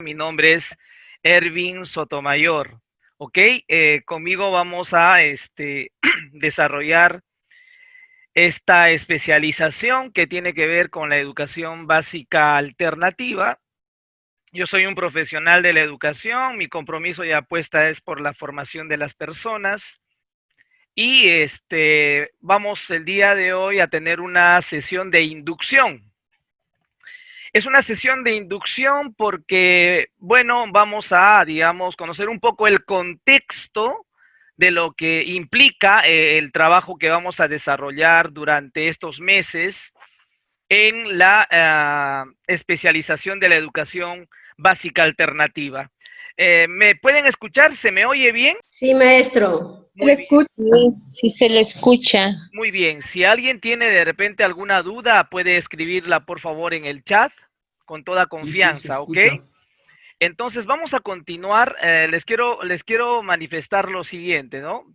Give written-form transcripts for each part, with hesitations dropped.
Mi nombre es Ervin Sotomayor. ¿Ok? Conmigo vamos a desarrollar esta especialización que tiene que ver con la educación básica alternativa. Yo soy un profesional de la educación, mi compromiso y apuesta es por la formación de las personas. Y vamos el día de hoy a tener una sesión de inducción. Es una sesión de inducción porque, bueno, vamos a, digamos, conocer un poco el contexto de lo que implica el trabajo que vamos a desarrollar durante estos meses en la especialización de la educación básica alternativa. ¿Me pueden escuchar? ¿Se me oye bien? Sí, maestro. Muy bien. Sí, se le escucha. Muy bien. Si alguien tiene de repente alguna duda, puede escribirla por favor en el chat con toda confianza, ¿ok? Entonces vamos a continuar. Les quiero manifestar lo siguiente, ¿no?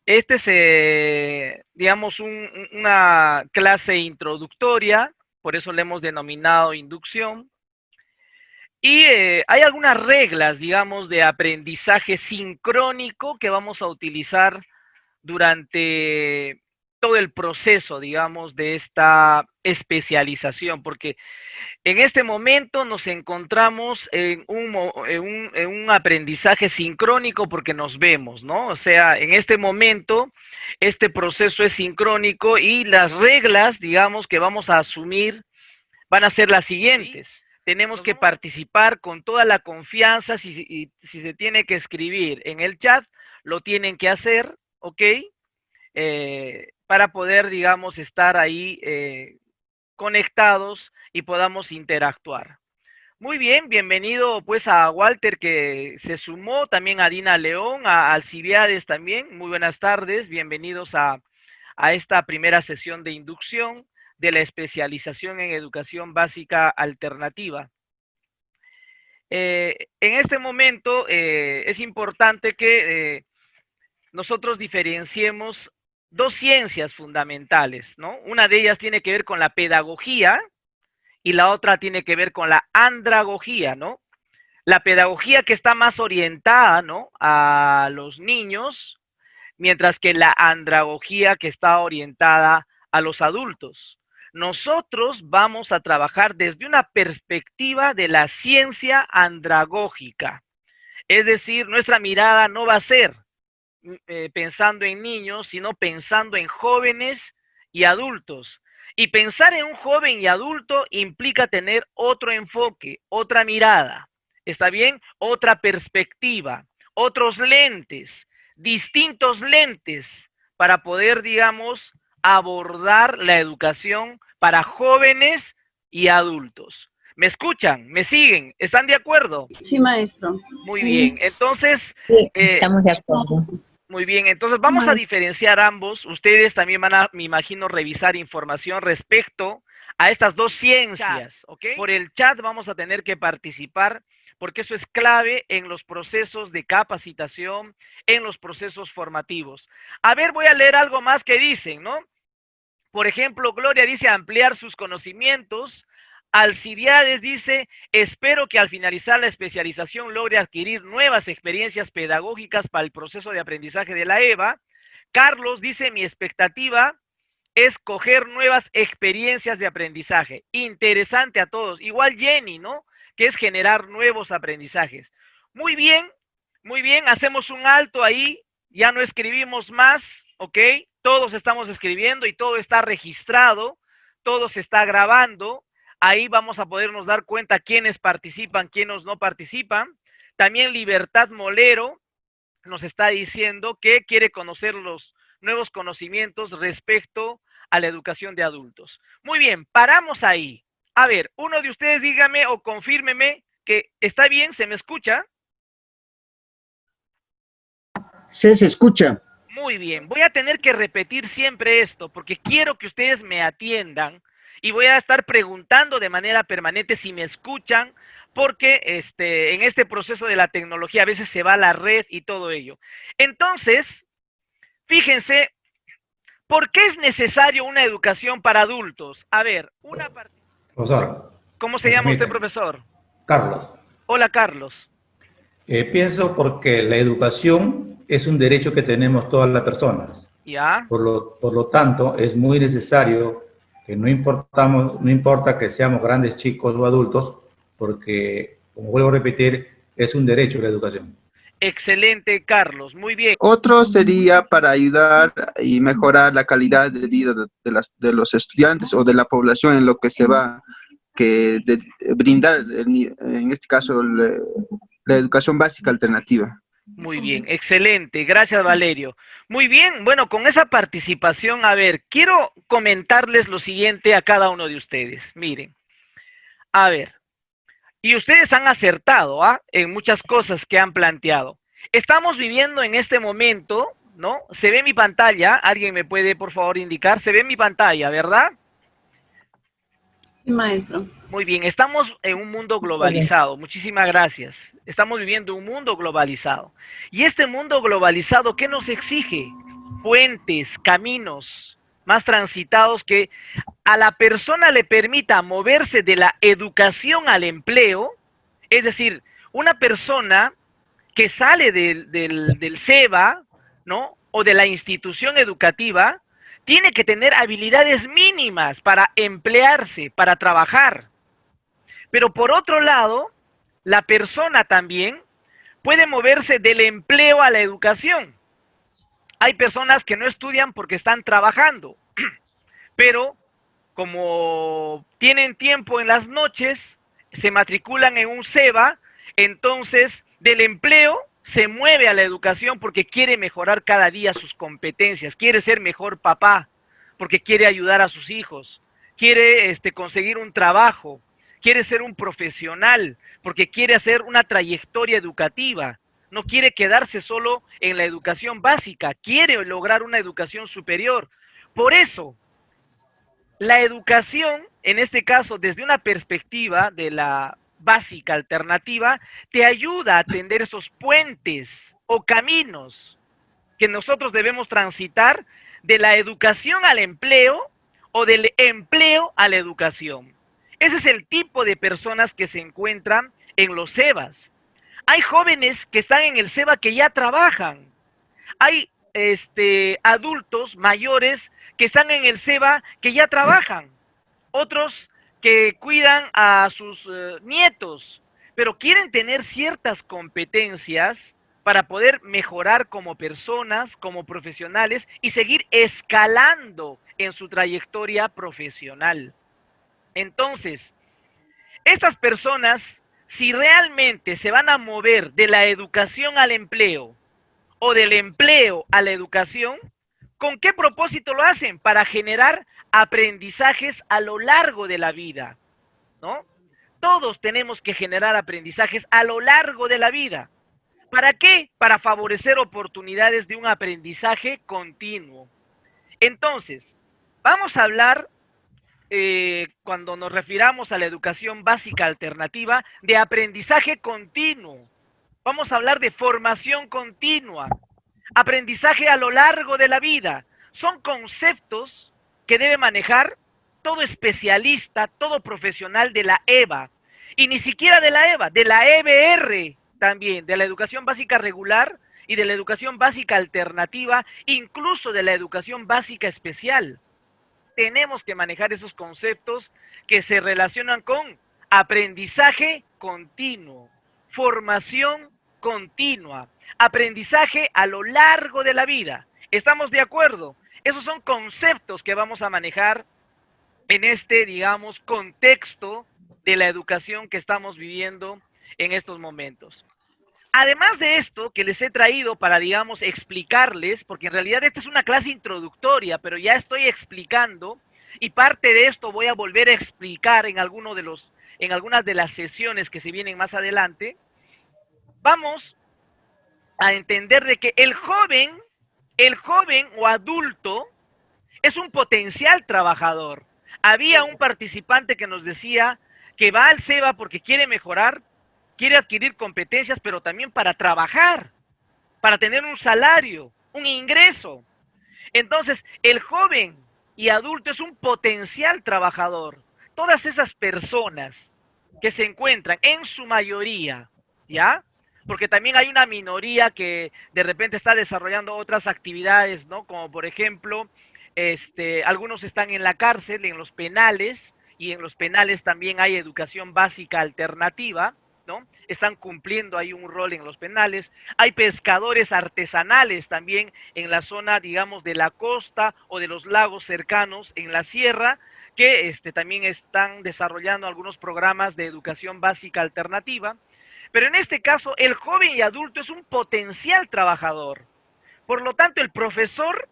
Este es, digamos, una clase introductoria, por eso le hemos denominado inducción. Y hay algunas reglas, digamos, de aprendizaje sincrónico que vamos a utilizar durante todo el proceso, digamos, de esta especialización, porque en este momento nos encontramos en un aprendizaje sincrónico porque nos vemos, ¿no? O sea, en este momento, este proceso es sincrónico y las reglas, digamos, que vamos a asumir van a ser las siguientes. Tenemos que participar con toda la confianza. Si se tiene que escribir en el chat, lo tienen que hacer, ¿ok? Para poder, digamos, estar ahí conectados y podamos interactuar. Muy bien, bienvenido pues a Walter que se sumó, también a Dina León, a Alcibiades también. Muy buenas tardes, bienvenidos a esta primera sesión de inducción de la especialización en educación básica alternativa. En este momento es importante que nosotros diferenciemos dos ciencias fundamentales, ¿no? Una de ellas tiene que ver con la pedagogía y la otra tiene que ver con la andragogía, ¿no? La pedagogía que está más orientada, ¿no?, a los niños, mientras que la andragogía que está orientada a los adultos. Nosotros vamos a trabajar desde una perspectiva de la ciencia andragógica, es decir, nuestra mirada no va a ser pensando en niños, sino pensando en jóvenes y adultos. Y pensar en un joven y adulto implica tener otro enfoque, otra mirada, ¿está bien? Otra perspectiva, otros lentes, distintos lentes para poder, digamos, abordar la educación para jóvenes y adultos. ¿Me escuchan? ¿Me siguen? ¿Están de acuerdo? Sí, maestro. Muy bien. Entonces, Sí, estamos de acuerdo. muy bien, entonces vamos a diferenciar ambos. Ustedes también van a, me imagino, revisar información respecto a estas dos ciencias, ¿ok? Por el chat vamos a tener que participar porque eso es clave en los procesos de capacitación, en los procesos formativos. A ver, voy a leer algo más que dicen, ¿no? Por ejemplo, Gloria dice ampliar sus conocimientos. Alcibiades dice, espero que al finalizar la especialización logre adquirir nuevas experiencias pedagógicas para el proceso de aprendizaje de la EVA. Carlos dice, mi expectativa es coger nuevas experiencias de aprendizaje. Interesante a todos. Igual Jenny, ¿no? Que es generar nuevos aprendizajes. Muy bien, hacemos un alto ahí, ya no escribimos más, ¿ok? Todos estamos escribiendo y todo está registrado, todo se está grabando. Ahí vamos a podernos dar cuenta quiénes participan, quiénes no participan. También Libertad Molero nos está diciendo que quiere conocer los nuevos conocimientos respecto a la educación de adultos. Muy bien, paramos ahí. A ver, uno de ustedes dígame o confírmeme que está bien, ¿se me escucha? Sí, se escucha. Muy bien, voy a tener que repetir siempre esto porque quiero que ustedes me atiendan y voy a estar preguntando de manera permanente si me escuchan porque en este proceso de la tecnología a veces se va la red y todo ello. Entonces, fíjense, ¿por qué es necesario una educación para adultos? A ver, Profesor, ¿cómo se ¿me llama usted, permite? profesor? Carlos, Hola, Carlos. pienso porque la educación es un derecho que tenemos todas las personas. ¿Ya? Por lo tanto, es muy necesario que no importa que seamos grandes chicos o adultos, porque, como vuelvo a repetir, es un derecho la educación. Excelente, Carlos. Muy bien. Otro sería para ayudar y mejorar la calidad de vida de los estudiantes o de la población en lo que se va brindar, en este caso, la educación básica alternativa. Muy bien, excelente. Gracias, Valerio. Muy bien, bueno, con esa participación, a ver, quiero comentarles lo siguiente a cada uno de ustedes. Miren, a ver, y ustedes han acertado, ¿ah? En muchas cosas que han planteado. Estamos viviendo en este momento, ¿no? Se ve mi pantalla, alguien me puede por favor indicar, se ve mi pantalla, ¿verdad? Sí, maestro. Muy bien, estamos en un mundo globalizado, muchísimas gracias. Estamos viviendo un mundo globalizado. Y este mundo globalizado, ¿qué nos exige? Puentes, caminos más transitados que a la persona le permita moverse de la educación al empleo, es decir, una persona que sale del SEBA, ¿no? O de la institución educativa, tiene que tener habilidades mínimas para emplearse, para trabajar. Pero por otro lado, la persona también puede moverse del empleo a la educación. Hay personas que no estudian porque están trabajando, pero como tienen tiempo en las noches, se matriculan en un SEBA, entonces del empleo se mueve a la educación porque quiere mejorar cada día sus competencias, quiere ser mejor papá, porque quiere ayudar a sus hijos, quiere conseguir un trabajo, quiere ser un profesional, porque quiere hacer una trayectoria educativa, no quiere quedarse solo en la educación básica, quiere lograr una educación superior. Por eso, la educación, en este caso, desde una perspectiva de la básica alternativa, te ayuda a tender esos puentes o caminos que nosotros debemos transitar de la educación al empleo o del empleo a la educación. Ese es el tipo de personas que se encuentran en los SEBAs. Hay jóvenes que están en el SEBA que ya trabajan. Hay adultos mayores que están en el SEBA que ya trabajan. Otros que cuidan a sus nietos, pero quieren tener ciertas competencias para poder mejorar como personas, como profesionales y seguir escalando en su trayectoria profesional. Entonces, estas personas, si realmente se van a mover de la educación al empleo o del empleo a la educación, ¿con qué propósito lo hacen? Para generar aprendizajes a lo largo de la vida, ¿no? Todos tenemos que generar aprendizajes a lo largo de la vida. ¿Para qué? Para favorecer oportunidades de un aprendizaje continuo. Entonces, vamos a hablar, cuando nos refiramos a la educación básica alternativa, de aprendizaje continuo. Vamos a hablar de formación continua, aprendizaje a lo largo de la vida. Son conceptos que debe manejar todo especialista, todo profesional de la EVA. Y ni siquiera de la EVA, de la EBR también, de la educación básica regular y de la educación básica alternativa, incluso de la educación básica especial. Tenemos que manejar esos conceptos que se relacionan con aprendizaje continuo, formación continua, aprendizaje a lo largo de la vida. ¿Estamos de acuerdo? Esos son conceptos que vamos a manejar en este, digamos, contexto de la educación que estamos viviendo en estos momentos. Además de esto que les he traído para, digamos, explicarles, porque en realidad esta es una clase introductoria, pero ya estoy explicando, y parte de esto voy a volver a explicar en algunas de las sesiones que se vienen más adelante. Vamos a entender de que el joven o adulto es un potencial trabajador. Había un participante que nos decía que va al SEBA porque quiere mejorar, quiere adquirir competencias, pero también para trabajar, para tener un salario, un ingreso. Entonces, el joven y adulto es un potencial trabajador. Todas esas personas que se encuentran en su mayoría, ¿ya? Porque también hay una minoría que de repente está desarrollando otras actividades, ¿no? Como por ejemplo, algunos están en la cárcel, en los penales, y en los penales también hay educación básica alternativa, ¿no? Están cumpliendo ahí un rol en los penales. Hay pescadores artesanales también en la zona, digamos, de la costa o de los lagos cercanos en la sierra, que también están desarrollando algunos programas de educación básica alternativa. Pero en este caso, el joven y adulto es un potencial trabajador. Por lo tanto, el profesor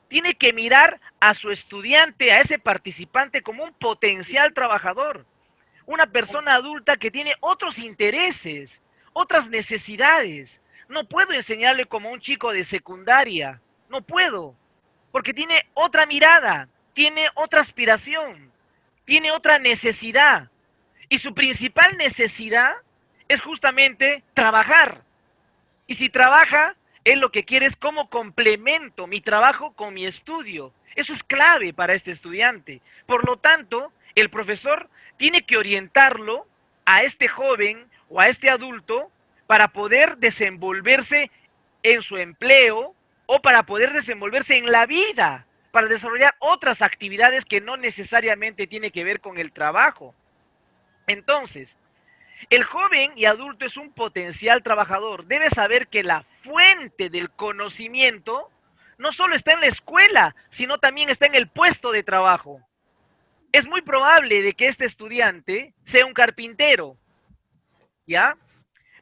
tiene que mirar a su estudiante, a ese participante, como un potencial trabajador. Una persona adulta que tiene otros intereses, otras necesidades. No puedo enseñarle como un chico de secundaria. No puedo. Porque tiene otra mirada, tiene otra aspiración, tiene otra necesidad. Y su principal necesidad es justamente trabajar. Y si trabaja, él lo que quiere es cómo complemento mi trabajo con mi estudio. Eso es clave para este estudiante. Por lo tanto, el profesor tiene que orientarlo a este joven o a este adulto para poder desenvolverse en su empleo o para poder desenvolverse en la vida, para desarrollar otras actividades que no necesariamente tiene que ver con el trabajo. Entonces, el joven y adulto es un potencial trabajador. Debe saber que la fuente del conocimiento no solo está en la escuela, sino también está en el puesto de trabajo. Es muy probable de que este estudiante sea un carpintero, ¿ya?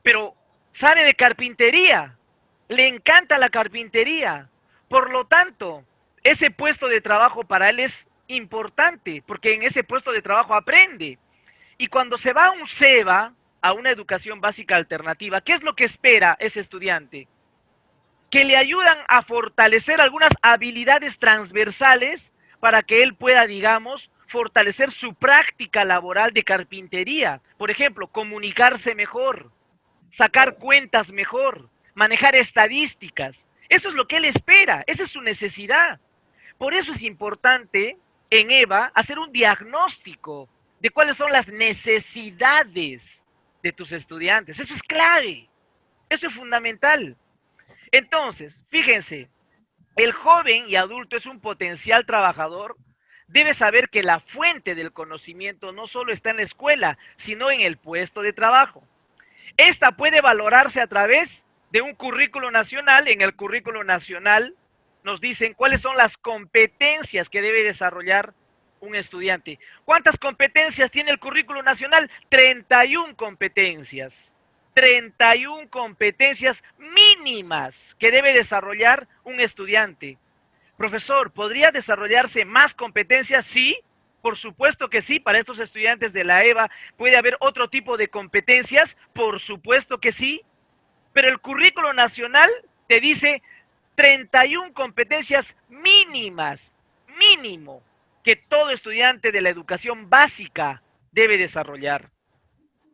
Pero sabe de carpintería, le encanta la carpintería. Por lo tanto, ese puesto de trabajo para él es importante, porque en ese puesto de trabajo aprende. Y cuando se va a un SEBA, a una educación básica alternativa, ¿qué es lo que espera ese estudiante? Que le ayudan a fortalecer algunas habilidades transversales para que él pueda, digamos, fortalecer su práctica laboral de carpintería. Por ejemplo, comunicarse mejor, sacar cuentas mejor, manejar estadísticas. Eso es lo que él espera, esa es su necesidad. Por eso es importante en EVA hacer un diagnóstico de cuáles son las necesidades de tus estudiantes. Eso es clave, eso es fundamental. Entonces, fíjense, el joven y adulto es un potencial trabajador, debe saber que la fuente del conocimiento no solo está en la escuela, sino en el puesto de trabajo. Esta puede valorarse a través de un currículo nacional. En el currículo nacional nos dicen cuáles son las competencias que debe desarrollar un estudiante. ¿Cuántas competencias tiene el currículo nacional? 31 competencias. 31 competencias mínimas que debe desarrollar un estudiante. Profesor, ¿podría desarrollarse más competencias? Sí, por supuesto que sí. Para estos estudiantes de la EVA puede haber otro tipo de competencias, por supuesto que sí. Pero el currículo nacional te dice 31 competencias mínimas, mínimo, que todo estudiante de la educación básica debe desarrollar.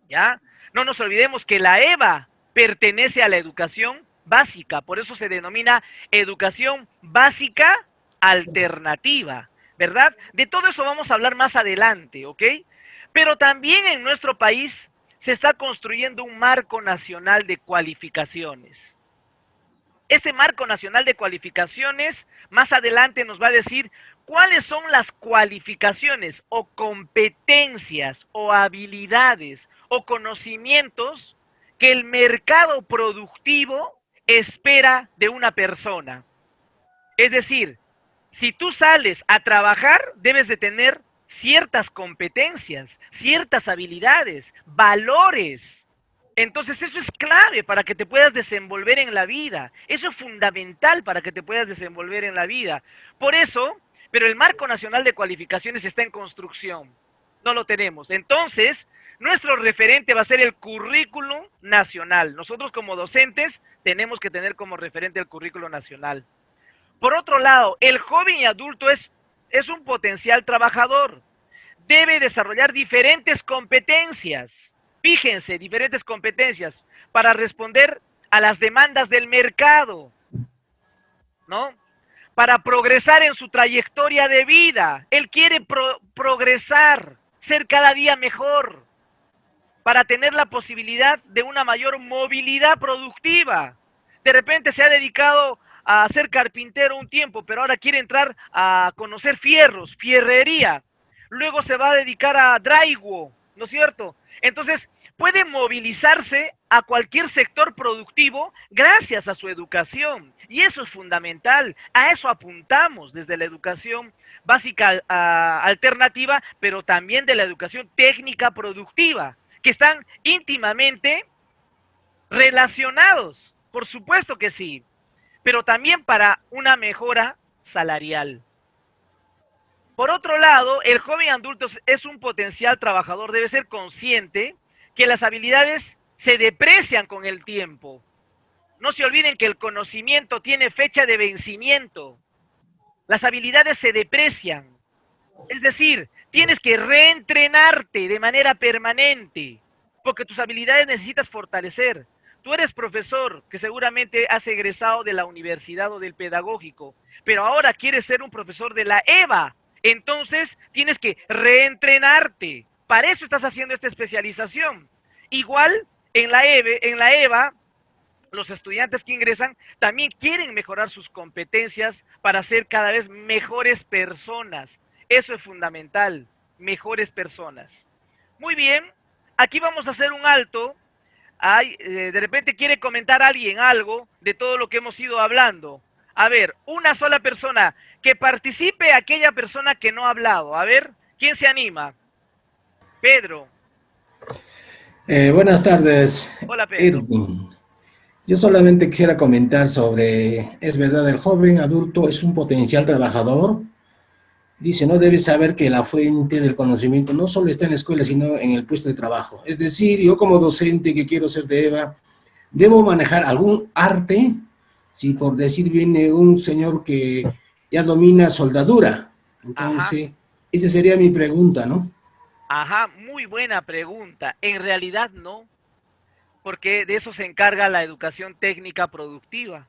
¿Ya? No nos olvidemos que la EVA pertenece a la educación básica, por eso se denomina educación básica alternativa, ¿verdad? De todo eso vamos a hablar más adelante, ¿ok? Pero también en nuestro país se está construyendo un marco nacional de cualificaciones. Este marco nacional de cualificaciones más adelante nos va a decir cuáles son las cualificaciones o competencias o habilidades o conocimientos que el mercado productivo espera de una persona. Es decir, si tú sales a trabajar, debes de tener ciertas competencias, ciertas habilidades, valores. Entonces eso es clave para que te puedas desenvolver en la vida. Eso es fundamental para que te puedas desenvolver en la vida. Por eso, pero el marco nacional de cualificaciones está en construcción. No lo tenemos. Entonces, nuestro referente va a ser el currículum nacional. Nosotros como docentes tenemos que tener como referente el currículum nacional. Por otro lado, el joven y adulto es un potencial trabajador. Debe desarrollar diferentes competencias. Fíjense, diferentes competencias para responder a las demandas del mercado, ¿no? Para progresar en su trayectoria de vida. Él quiere progresar, ser cada día mejor. para tener la posibilidad de una mayor movilidad productiva. De repente se ha dedicado a ser carpintero un tiempo, pero ahora quiere entrar a conocer fierros, fierrería. Luego se va a dedicar a drywall, ¿no es cierto? Entonces, puede movilizarse a cualquier sector productivo gracias a su educación. Y eso es fundamental. A eso apuntamos desde la educación básica alternativa, pero también de la educación técnica productiva, que están íntimamente relacionados. Por supuesto que sí, pero también para una mejora salarial. Por otro lado, el joven adulto es un potencial trabajador, debe ser consciente que las habilidades se deprecian con el tiempo. No se olviden que el conocimiento tiene fecha de vencimiento. Las habilidades se deprecian. Es decir, tienes que reentrenarte de manera permanente, porque tus habilidades necesitas fortalecer. Tú eres profesor, que seguramente has egresado de la universidad o del pedagógico, pero ahora quieres ser un profesor de la EVA. Entonces, tienes que reentrenarte. Para eso estás haciendo esta especialización. Igual, en la EVA, los estudiantes que ingresan también quieren mejorar sus competencias para ser cada vez mejores personas. Eso es fundamental, mejores personas. Muy bien, aquí vamos a hacer un alto. De repente quiere comentar alguien algo de todo lo que hemos ido hablando. A ver, una sola persona, que participe aquella persona que no ha hablado. A ver, ¿quién se anima? Pedro. Buenas tardes, Hola, Pedro. Irving. Yo solamente quisiera comentar sobre, es verdad, el joven adulto es un potencial trabajador. Dice, no debe saber que la fuente del conocimiento no solo está en la escuela, sino en el puesto de trabajo. Es decir, yo como docente que quiero ser de EVA, ¿debo manejar algún arte? Si por decir viene un señor que ya domina soldadura. Entonces, esa sería mi pregunta, ¿no? Ajá, muy buena pregunta. En realidad no, porque de eso se encarga la educación técnica productiva,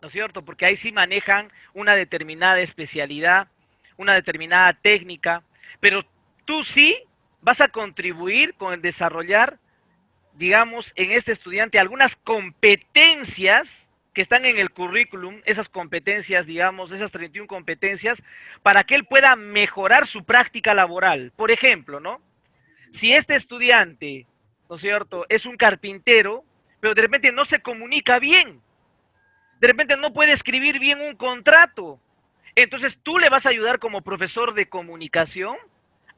¿no es cierto? Porque ahí sí manejan una determinada especialidad, una determinada técnica, pero tú sí vas a contribuir con el desarrollar, digamos, en este estudiante algunas competencias que están en el currículum, esas competencias, digamos, esas 31 competencias, para que él pueda mejorar su práctica laboral. Por ejemplo, ¿no? Si este estudiante, ¿no es cierto?, es un carpintero, pero de repente no se comunica bien, de repente no puede escribir bien un contrato, entonces tú le vas a ayudar como profesor de comunicación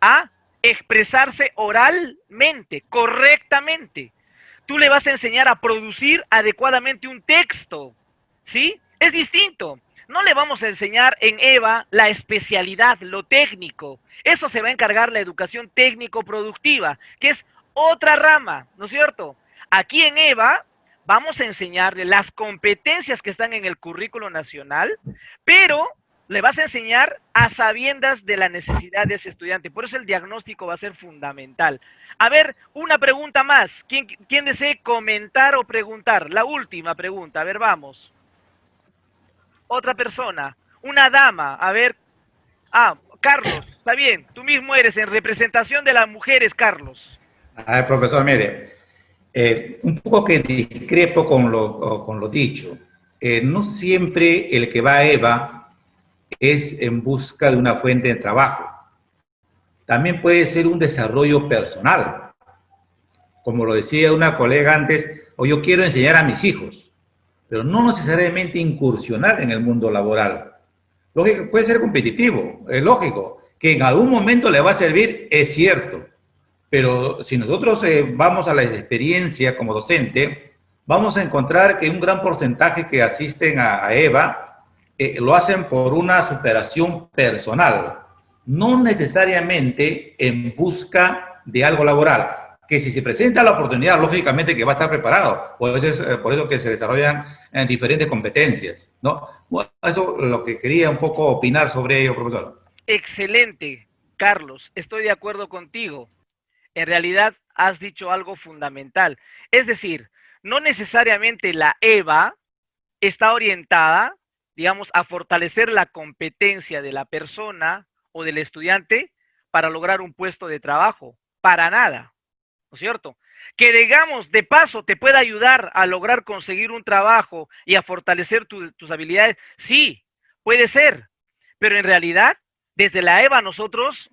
a expresarse oralmente, correctamente. Tú le vas a enseñar a producir adecuadamente un texto, ¿sí? Es distinto. No le vamos a enseñar en EVA la especialidad, lo técnico. Eso se va a encargar la educación técnico-productiva, que es otra rama, ¿no es cierto? Aquí en EVA vamos a enseñarle las competencias que están en el currículo nacional, pero le vas a enseñar a sabiendas de la necesidad de ese estudiante. Por eso el diagnóstico va a ser fundamental. A ver, una pregunta más. ¿Quién desee comentar o preguntar? La última pregunta. A ver, vamos. Otra persona. Una dama. A ver. Ah, Carlos. Está bien. Tú mismo eres en representación de las mujeres, Carlos. A ver, profesor, mire. Un poco que discrepo con lo dicho. No siempre el que va a EVA es en busca de una fuente de trabajo. También puede ser un desarrollo personal. Como lo decía una colega antes, o yo quiero enseñar a mis hijos, pero no necesariamente incursionar en el mundo laboral. Lógico, puede ser competitivo, es lógico, que en algún momento le va a servir, es cierto, pero si nosotros vamos a la experiencia como docente, vamos a encontrar que un gran porcentaje que asisten a EVA lo hacen por una superación personal, no necesariamente en busca de algo laboral, que si se presenta la oportunidad, lógicamente que va a estar preparado, por eso que se desarrollan diferentes competencias, ¿no? Bueno, eso es lo que quería un poco opinar sobre ello, profesor. Excelente, Carlos, estoy de acuerdo contigo. En realidad has dicho algo fundamental. Es decir, no necesariamente la EVA está orientada, digamos, a fortalecer la competencia de la persona o del estudiante para lograr un puesto de trabajo. Para nada. ¿no es cierto? Que digamos, de paso, te pueda ayudar a lograr conseguir un trabajo y a fortalecer tus habilidades, sí, puede ser, pero en realidad, desde la EVA nosotros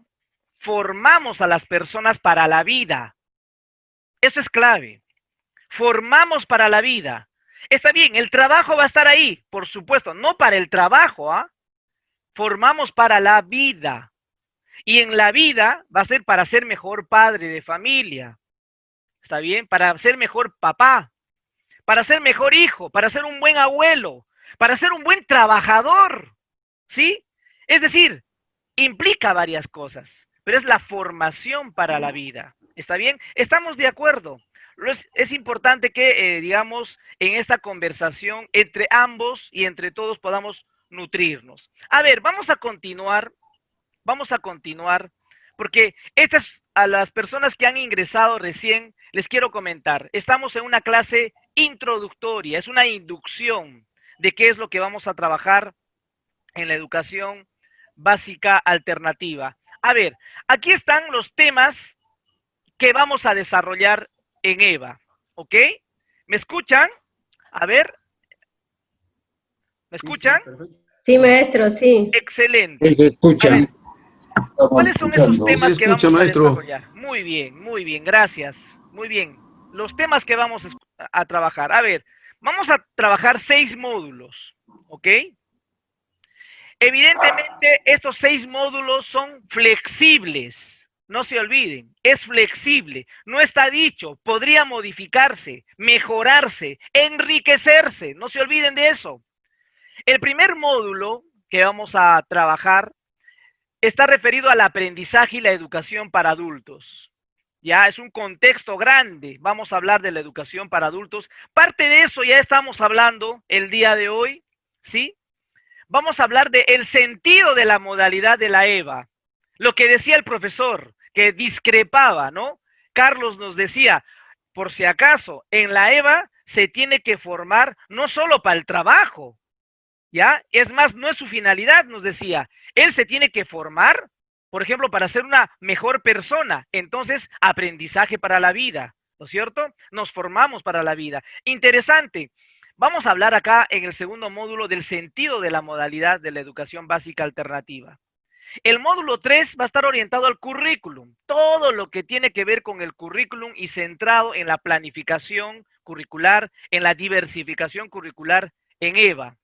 formamos a las personas para la vida. Eso es clave. Formamos para la vida. Está bien, el trabajo va a estar ahí, por supuesto, no para el trabajo, ¿ah? Formamos para la vida. Y en la vida va a ser para ser mejor padre de familia. ¿Está bien? Para ser mejor papá, para ser mejor hijo, para ser un buen abuelo, para ser un buen trabajador. ¿Sí? Es decir, implica varias cosas, pero es la formación para la vida. ¿Está bien? ¿Estamos de acuerdo? Es importante que, digamos, en esta conversación entre ambos y entre todos podamos nutrirnos. A ver, vamos a continuar, porque estas, a las personas que han ingresado recién, les quiero comentar, estamos en una clase introductoria, es una inducción de qué es lo que vamos a trabajar en la educación básica alternativa. A ver, aquí están los temas que vamos a desarrollar en EVA, ¿ok? ¿Me escuchan? A ver, ¿me escuchan? Sí, maestro, sí. Excelente. Sí, se escucha. A ver, ¿cuáles son esos temas que vamos a maestro. desarrollar? Muy bien, gracias. Muy bien. Los temas que vamos a trabajar. A ver, vamos a trabajar 6 módulos, ¿ok? Evidentemente, estos 6 módulos son flexibles. No se olviden, es flexible. No está dicho, podría modificarse, mejorarse, enriquecerse. No se olviden de eso. El primer módulo que vamos a trabajar está referido al aprendizaje y la educación para adultos. Ya es un contexto grande. Vamos a hablar de la educación para adultos. Parte de eso ya estamos hablando el día de hoy, ¿sí? Vamos a hablar del sentido de la modalidad de la EVA. Lo que decía el profesor, que discrepaba, ¿no? Carlos nos decía, por si acaso, en la EVA se tiene que formar no solo para el trabajo, ¿ya? Es más, no es su finalidad, nos decía. Él se tiene que formar, por ejemplo, para ser una mejor persona. Entonces, aprendizaje para la vida, ¿no es cierto? Nos formamos para la vida. Interesante. Vamos a hablar acá en el segundo módulo del sentido de la modalidad de la educación básica alternativa. El módulo 3 va a estar orientado al currículum, todo lo que tiene que ver con el currículum y centrado en la planificación curricular, en la diversificación curricular en EVA.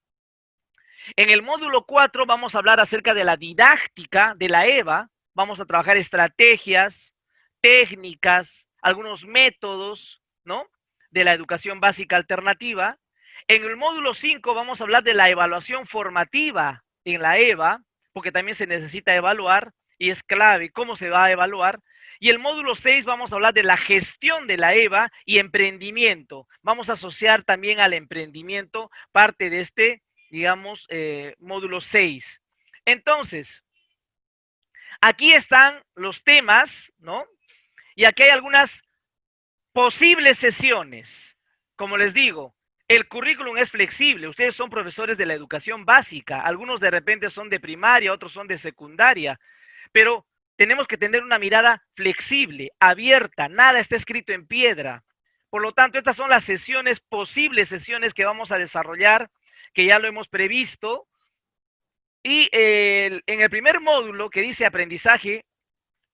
En el módulo 4 vamos a hablar acerca de la didáctica de la EVA, vamos a trabajar estrategias, técnicas, algunos métodos, ¿no? De la educación básica alternativa. En el módulo 5 vamos a hablar de la evaluación formativa en la EVA, porque también se necesita evaluar y es clave cómo se va a evaluar. Y el módulo 6 vamos a hablar de la gestión de la EVA y emprendimiento. Vamos a asociar también al emprendimiento parte de este, digamos, módulo 6. Entonces, aquí están los temas, ¿no? Y aquí hay algunas posibles sesiones. Como les digo, el currículum es flexible. Ustedes son profesores de la educación básica. Algunos de repente son de primaria, otros son de secundaria. Pero tenemos que tener una mirada flexible, abierta. Nada está escrito en piedra. Por lo tanto, estas son las sesiones, posibles sesiones que vamos a desarrollar, que ya lo hemos previsto. Y en el primer módulo, que dice aprendizaje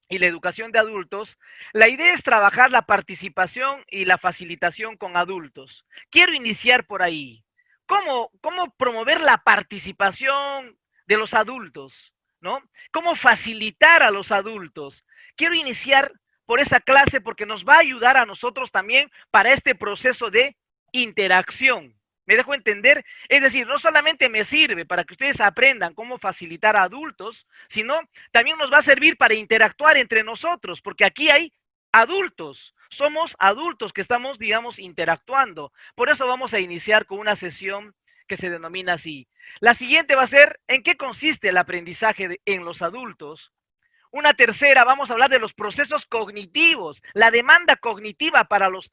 y la educación de adultos, la idea es trabajar la participación y la facilitación con adultos. Quiero iniciar por ahí. ¿Cómo promover la participación de los adultos? ¿No? ¿Cómo facilitar a los adultos? Quiero iniciar por esa clase porque nos va a ayudar a nosotros también para este proceso de interacción. ¿Me dejo entender? Es decir, no solamente me sirve para que ustedes aprendan cómo facilitar a adultos, sino también nos va a servir para interactuar entre nosotros, porque aquí hay adultos, somos adultos que estamos, digamos, interactuando. Por eso vamos a iniciar con una sesión que se denomina así. La siguiente va a ser, ¿en qué consiste el aprendizaje en los adultos? Una tercera, vamos a hablar de los procesos cognitivos, la demanda cognitiva para los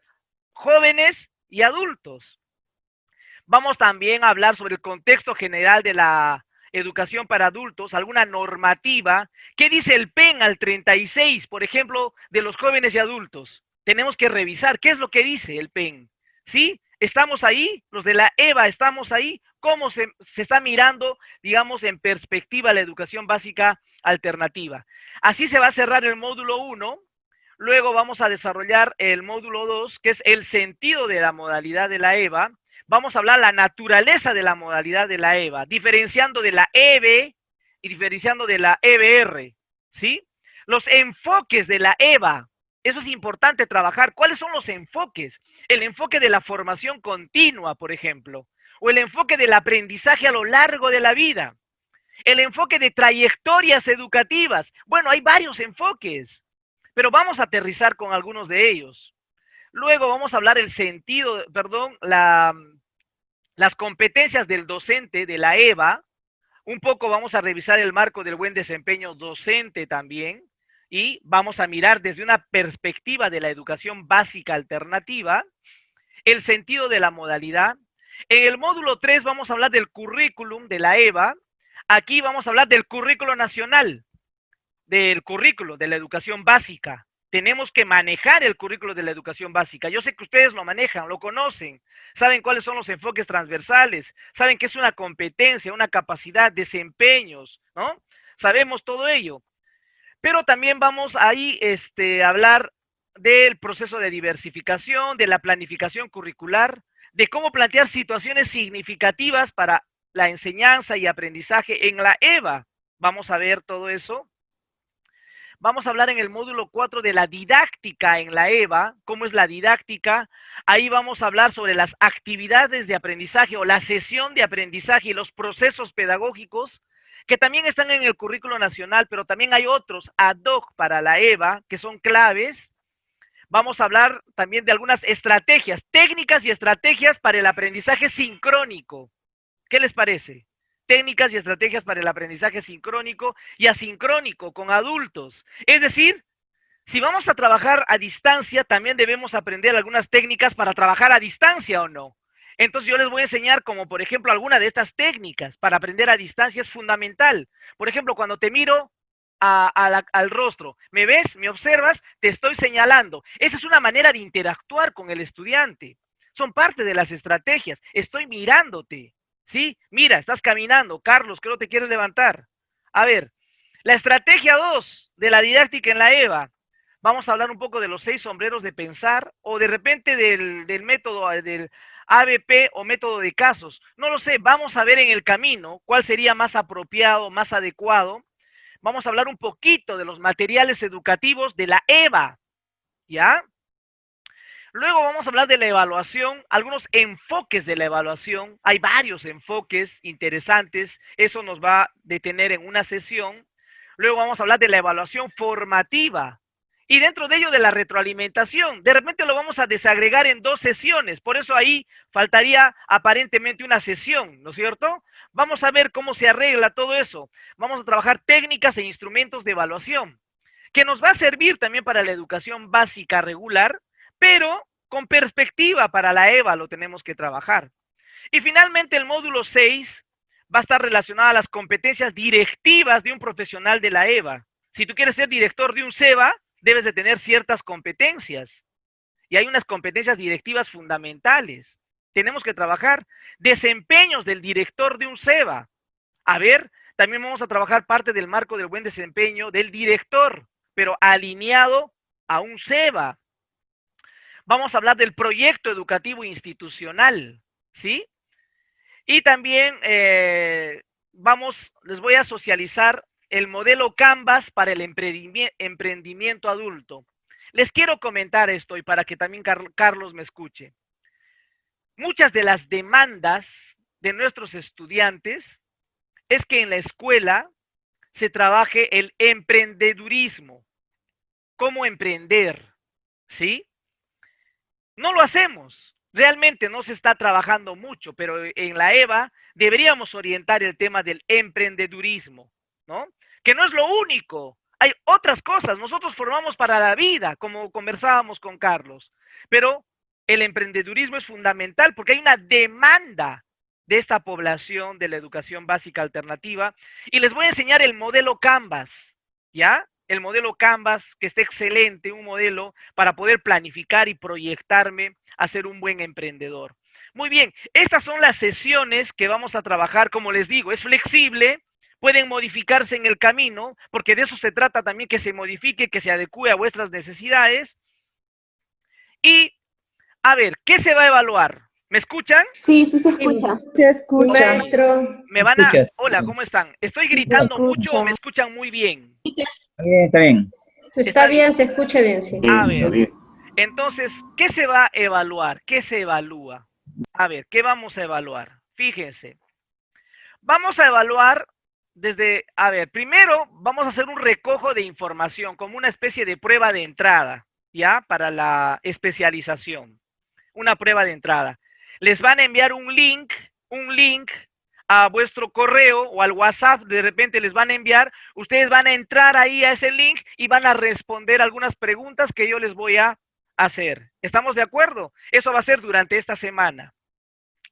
jóvenes y adultos. Vamos también a hablar sobre el contexto general de la educación para adultos, alguna normativa. ¿Qué dice el PEN al 36, por ejemplo, de los jóvenes y adultos? tenemos que revisar qué es lo que dice el PEN, ¿sí? Estamos ahí, los de la EVA estamos ahí, cómo se está mirando, digamos, en perspectiva la educación básica alternativa. Así se va a cerrar el módulo 1, luego vamos a desarrollar el módulo 2, que es el sentido de la modalidad de la EVA. Vamos a hablar la naturaleza de la modalidad de la EVA, diferenciando de la EB y diferenciando de la EBR, ¿sí? Los enfoques de la EVA, eso es importante trabajar. ¿Cuáles son los enfoques? El enfoque de la formación continua, por ejemplo, o el enfoque del aprendizaje a lo largo de la vida, el enfoque de trayectorias educativas. Bueno, hay varios enfoques, pero vamos a aterrizar con algunos de ellos. Luego vamos a hablar el sentido, perdón, las competencias del docente de la EVA. Un poco vamos a revisar el marco del buen desempeño docente también. Y vamos a mirar desde una perspectiva de la educación básica alternativa, el sentido de la modalidad. En el módulo 3 vamos a hablar del currículum de la EVA. Aquí vamos a hablar del currículo nacional, del currículo de la educación básica. Tenemos que manejar el currículo de la educación básica. Yo sé que ustedes lo manejan, lo conocen, saben cuáles son los enfoques transversales, saben que es una competencia, una capacidad, desempeños, ¿no? Sabemos todo ello. Pero también vamos ahí a hablar del proceso de diversificación, de la planificación curricular, de cómo plantear situaciones significativas para la enseñanza y aprendizaje en la EVA. Vamos a ver todo eso. Vamos a hablar en el módulo 4 de la didáctica en la EVA, cómo es la didáctica. Ahí vamos a hablar sobre las actividades de aprendizaje o la sesión de aprendizaje y los procesos pedagógicos que también están en el currículo nacional, pero también hay otros ad hoc para la EVA, que son claves. Vamos a hablar también de algunas estrategias, técnicas y estrategias para el aprendizaje sincrónico. ¿Qué les parece? Técnicas y estrategias para el aprendizaje sincrónico y asincrónico con adultos. Es decir, si vamos a trabajar a distancia, también debemos aprender algunas técnicas para trabajar a distancia, ¿o no? Entonces yo les voy a enseñar como, por ejemplo, alguna de estas técnicas para aprender a distancia es fundamental. Por ejemplo, cuando te miro al rostro, ¿me ves? ¿Me observas? Te estoy señalando. Esa es una manera de interactuar con el estudiante. Son parte de las estrategias. Estoy mirándote, ¿sí? Mira, estás caminando. Carlos, creo que te quieres levantar. A ver, la estrategia 2 de la didáctica en la EVA. Vamos a hablar un poco de los 6 sombreros de pensar o de repente del método del ABP o método de casos. No lo sé, vamos a ver en el camino cuál sería más apropiado, más adecuado. Vamos a hablar un poquito de los materiales educativos de la EVA, ¿ya? Luego vamos a hablar de la evaluación, algunos enfoques de la evaluación. Hay varios enfoques interesantes, eso nos va a detener en una sesión. Luego vamos a hablar de la evaluación formativa. Y dentro de ello de la retroalimentación, de repente lo vamos a desagregar en 2 sesiones, por eso ahí faltaría aparentemente una sesión, ¿no es cierto? Vamos a ver cómo se arregla todo eso. Vamos a trabajar técnicas e instrumentos de evaluación, que nos va a servir también para la educación básica regular, pero con perspectiva para la EVA lo tenemos que trabajar. Y finalmente el módulo 6 va a estar relacionado a las competencias directivas de un profesional de la EVA. Si tú quieres ser director de un SEBA, debes de tener ciertas competencias. Y hay unas competencias directivas fundamentales. Tenemos que trabajar desempeños del director de un SEBA. A ver, también vamos a trabajar parte del marco del buen desempeño del director, pero alineado a un SEBA. Vamos a hablar del proyecto educativo institucional, ¿sí? Y también les voy a socializar el modelo Canvas para el emprendimiento adulto. Les quiero comentar esto y para que también Carlos me escuche. Muchas de las demandas de nuestros estudiantes es que en la escuela se trabaje el emprendedurismo. ¿Cómo emprender? ¿Sí? No lo hacemos. Realmente no se está trabajando mucho, pero en la EVA deberíamos orientar el tema del emprendedurismo, ¿no? Que no es lo único. Hay otras cosas. Nosotros formamos para la vida, como conversábamos con Carlos. Pero el emprendedurismo es fundamental porque hay una demanda de esta población de la educación básica alternativa. Y les voy a enseñar el modelo Canvas, ¿ya? el modelo Canvas, que esté excelente, un modelo para poder planificar y proyectarme a ser un buen emprendedor. Muy bien, estas son las sesiones que vamos a trabajar, como les digo, es flexible, pueden modificarse en el camino, porque de eso se trata también, que se modifique, que se adecue a vuestras necesidades. Y, a ver, ¿qué se va a evaluar? ¿Me escuchan? Sí, sí se escucha. Se escucha. Maestro. Me van a... Hola, ¿cómo están? ¿Estoy gritando mucho o me escuchan muy bien? Está bien. Está bien, se escucha bien, sí. A ver, entonces, ¿qué se va a evaluar? ¿Qué se evalúa? A ver, ¿qué vamos a evaluar? Fíjense. Vamos a evaluar desde, a ver, primero vamos a hacer un recojo de información como una especie de prueba de entrada, ¿ya? Para la especialización. Una prueba de entrada. Les van a enviar un link a vuestro correo o al WhatsApp, de repente les van a enviar, ustedes van a entrar ahí a ese link y van a responder algunas preguntas que yo les voy a hacer. ¿Estamos de acuerdo? Eso va a ser durante esta semana.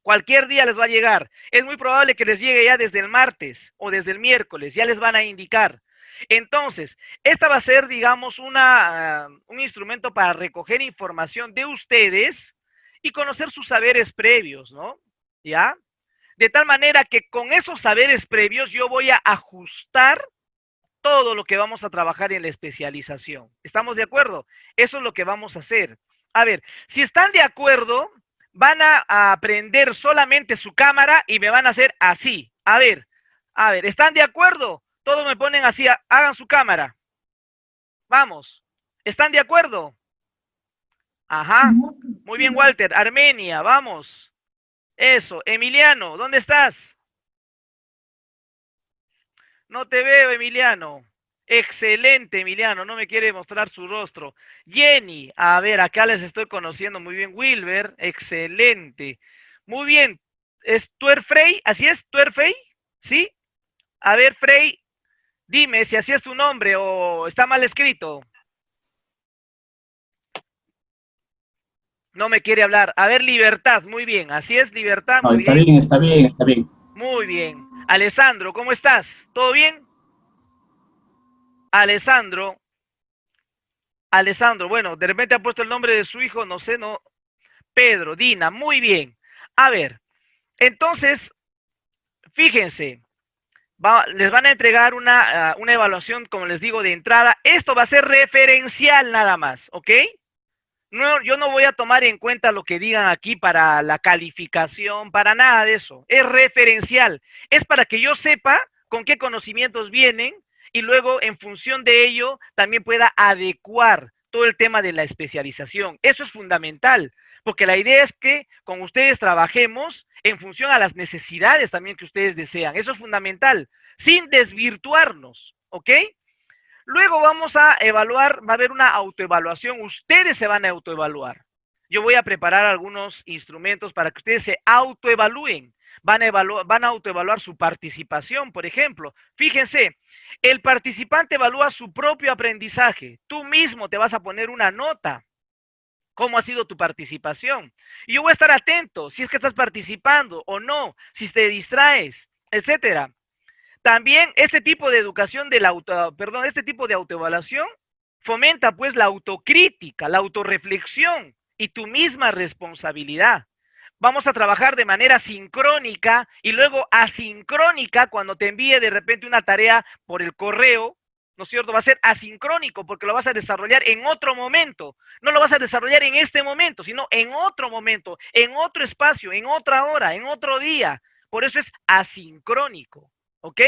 Cualquier día les va a llegar. Es muy probable que les llegue ya desde el martes o desde el miércoles, ya les van a indicar. Entonces, esta va a ser, digamos, un instrumento para recoger información de ustedes y conocer sus saberes previos, ¿no? ¿Ya? De tal manera que con esos saberes previos yo voy a ajustar todo lo que vamos a trabajar en la especialización. ¿Estamos de acuerdo? Eso es lo que vamos a hacer. A ver, si están de acuerdo, van a prender solamente su cámara y me van a hacer así. A ver, ¿están de acuerdo? Todos me ponen así, hagan su cámara. Vamos, ¿están de acuerdo? Ajá, muy bien, Walter. Armenia, vamos. Eso, Emiliano, ¿dónde estás? No te veo, Emiliano. Excelente, Emiliano, no me quiere mostrar su rostro. Jenny, a ver, acá les estoy conociendo muy bien. Wilber, excelente. Muy bien. ¿Es Tuer Frey? ¿Así es, Tuer Frey? ¿Sí? A ver, Frey, dime si así es tu nombre o está mal escrito. No me quiere hablar. A ver, Libertad, muy bien. Así es, Libertad. No, Muy está bien. bien, está bien, está bien. Muy bien. Alessandro, ¿cómo estás? ¿Todo bien? Alessandro, bueno, de repente ha puesto el nombre de su hijo, no sé, no. Pedro, Dina, muy bien. A ver, entonces, fíjense, les van a entregar una evaluación, como les digo, de entrada. Esto va a ser referencial nada más, ¿ok? No, yo no voy a tomar en cuenta lo que digan aquí para la calificación, para nada de eso. Es referencial. Es para que yo sepa con qué conocimientos vienen y luego en función de ello también pueda adecuar todo el tema de la especialización. Eso es fundamental, porque la idea es que con ustedes trabajemos en función a las necesidades también que ustedes desean. Eso es fundamental, sin desvirtuarnos, ¿ok? Luego vamos a evaluar, va a haber una autoevaluación, ustedes se van a autoevaluar. Yo voy a preparar algunos instrumentos para que ustedes se autoevalúen. Van a autoevaluar su participación, por ejemplo. Fíjense, el participante evalúa su propio aprendizaje. Tú mismo te vas a poner una nota. ¿Cómo ha sido tu participación? Y yo voy a estar atento si es que estás participando o no, si te distraes, etcétera. También este tipo de educación este tipo de autoevaluación fomenta pues la autocrítica, la autorreflexión y tu misma responsabilidad. Vamos a trabajar de manera sincrónica y luego asincrónica cuando te envíe de repente una tarea por el correo, ¿no es cierto? Va a ser asincrónico porque lo vas a desarrollar en otro momento. No lo vas a desarrollar en este momento, sino en otro momento, en otro espacio, en otra hora, en otro día. Por eso es asincrónico, ¿ok?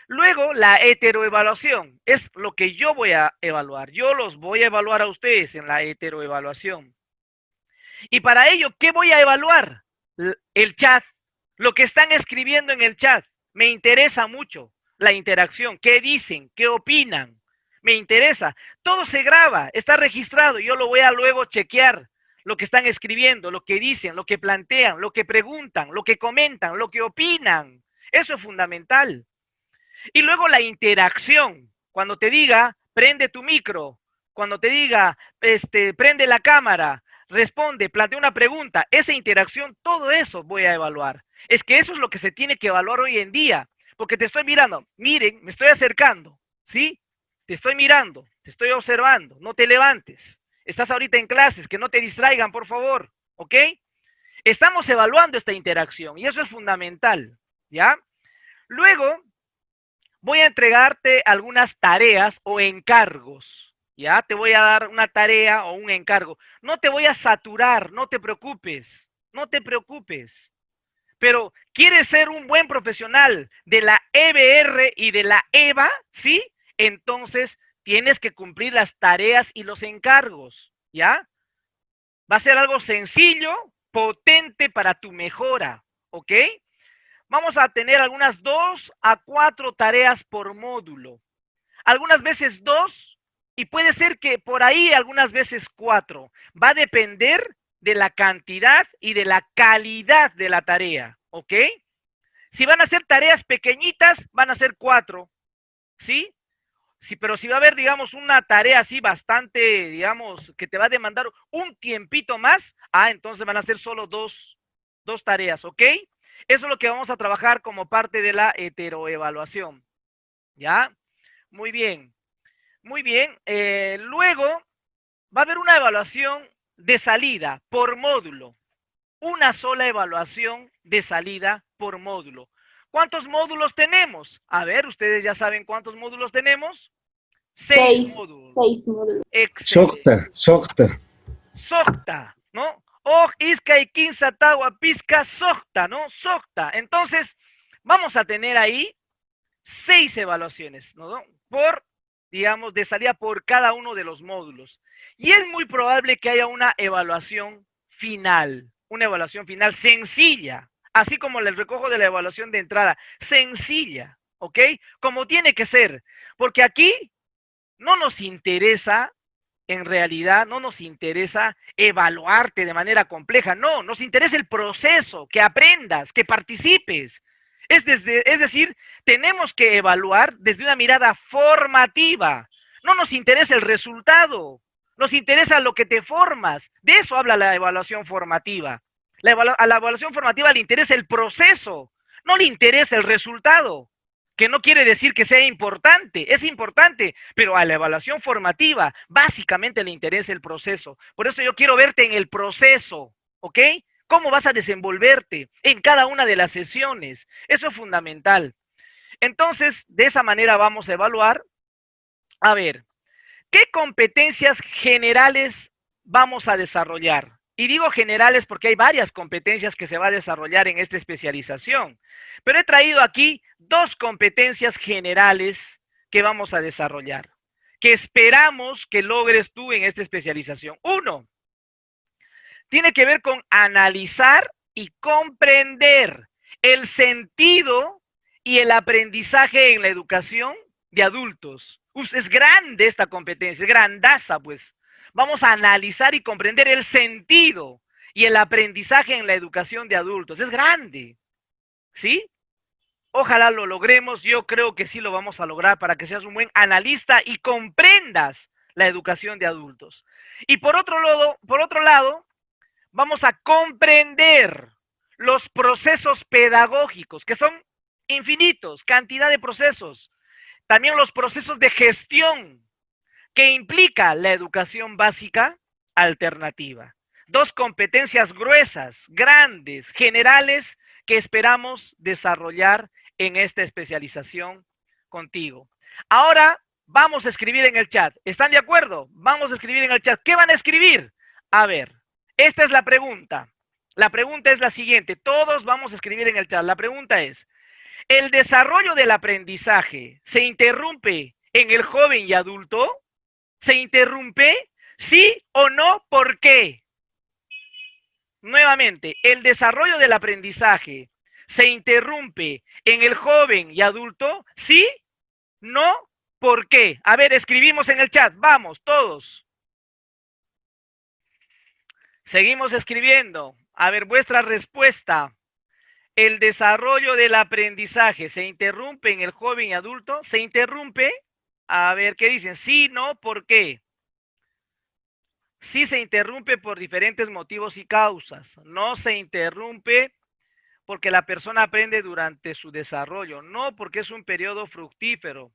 Luego, la heteroevaluación es lo que yo voy a evaluar. Yo los voy a evaluar a ustedes en la heteroevaluación. Y para ello, ¿qué voy a evaluar? El chat, lo que están escribiendo en el chat. Me interesa mucho la interacción. ¿Qué dicen? ¿Qué opinan? Me interesa. Todo se graba, está registrado. Yo lo voy a luego chequear. Lo que están escribiendo, lo que dicen, lo que plantean, lo que preguntan, lo que comentan, lo que opinan. Eso es fundamental. Y luego la interacción. Cuando te diga, prende tu micro. Cuando te diga, prende la cámara. Responde, plantea una pregunta, esa interacción, todo eso voy a evaluar. Es que eso es lo que se tiene que evaluar hoy en día, porque te estoy mirando, miren, me estoy acercando, ¿sí? Te estoy mirando, te estoy observando, no te levantes. Estás ahorita en clases, que no te distraigan, por favor, ¿ok? Estamos evaluando esta interacción y eso es fundamental, ¿ya? Luego, voy a entregarte algunas tareas o encargos, ¿ya? Te voy a dar una tarea o un encargo. No te voy a saturar, no te preocupes, no te preocupes. Pero quieres ser un buen profesional de la EBR y de la EVA, ¿sí? Entonces tienes que cumplir las tareas y los encargos, ¿ya? Va a ser algo sencillo, potente para tu mejora, ¿ok? Vamos a tener algunas 2 a 4 tareas por módulo. Algunas veces 2 y puede ser que por ahí algunas veces 4. Va a depender de la cantidad y de la calidad de la tarea, ¿ok? Si van a ser tareas pequeñitas, van a ser 4, ¿sí? Sí, pero si va a haber, digamos, una tarea así bastante, digamos, que te va a demandar un tiempito más, entonces van a ser solo dos tareas, ¿ok? Eso es lo que vamos a trabajar como parte de la heteroevaluación, ¿ya? Muy bien, muy bien. Luego va a haber una evaluación de salida por módulo. Una sola evaluación de salida por módulo. ¿Cuántos módulos tenemos? A ver, ustedes ya saben cuántos módulos tenemos. 6 módulos. 6 módulos. Excelente. Socta. Socta, ¿no? Og, isca y quinza, tagua, pizca, socta, ¿no? Socta. Entonces, vamos a tener ahí 6 evaluaciones, ¿no? Por, digamos, de salida por cada uno de los módulos. Y es muy probable que haya una evaluación final sencilla, así como el recojo de la evaluación de entrada, sencilla, ¿ok? Como tiene que ser, porque aquí no nos interesa, en realidad, no nos interesa evaluarte de manera compleja, no, nos interesa el proceso, que aprendas, que participes. Es decir, tenemos que evaluar desde una mirada formativa, no nos interesa el resultado, nos interesa lo que te formas, de eso habla la evaluación formativa. A la evaluación formativa le interesa el proceso, no le interesa el resultado, que no quiere decir que sea importante, es importante, pero a la evaluación formativa básicamente le interesa el proceso. Por eso yo quiero verte en el proceso, ¿ok? ¿Cómo vas a desenvolverte en cada una de las sesiones? Eso es fundamental. Entonces, de esa manera vamos a evaluar. A ver, ¿qué competencias generales vamos a desarrollar? Y digo generales porque hay varias competencias que se va a desarrollar en esta especialización. Pero he traído aquí 2 competencias generales que vamos a desarrollar, que esperamos que logres tú en esta especialización. 1, tiene que ver con analizar y comprender el sentido y el aprendizaje en la educación de adultos. Es grande esta competencia, es grandaza, pues. Vamos a analizar y comprender el sentido y el aprendizaje en la educación de adultos. Es grande, ¿sí? Ojalá lo logremos, yo creo que sí lo vamos a lograr para que seas un buen analista y comprendas la educación de adultos. Y por otro lado, vamos a comprender los procesos pedagógicos, que son infinitos, cantidad de procesos. También los procesos de gestión que implica la educación básica alternativa. 2 competencias gruesas, grandes, generales, que esperamos desarrollar en esta especialización contigo. Ahora vamos a escribir en el chat. ¿Están de acuerdo? Vamos a escribir en el chat. ¿Qué van a escribir? A ver, esta es la pregunta. La pregunta es la siguiente. Todos vamos a escribir en el chat. La pregunta es, ¿el desarrollo del aprendizaje se interrumpe en el joven y adulto? ¿Se interrumpe? ¿Sí o no? ¿Por qué? Nuevamente, ¿el desarrollo del aprendizaje se interrumpe en el joven y adulto? ¿Sí? ¿No? ¿Por qué? A ver, escribimos en el chat. Vamos, todos. Seguimos escribiendo. A ver, vuestra respuesta. ¿El desarrollo del aprendizaje se interrumpe en el joven y adulto? ¿Se interrumpe? A ver, ¿qué dicen? Sí, no, ¿por qué? Sí se interrumpe por diferentes motivos y causas. No se interrumpe porque la persona aprende durante su desarrollo. No porque es un periodo fructífero.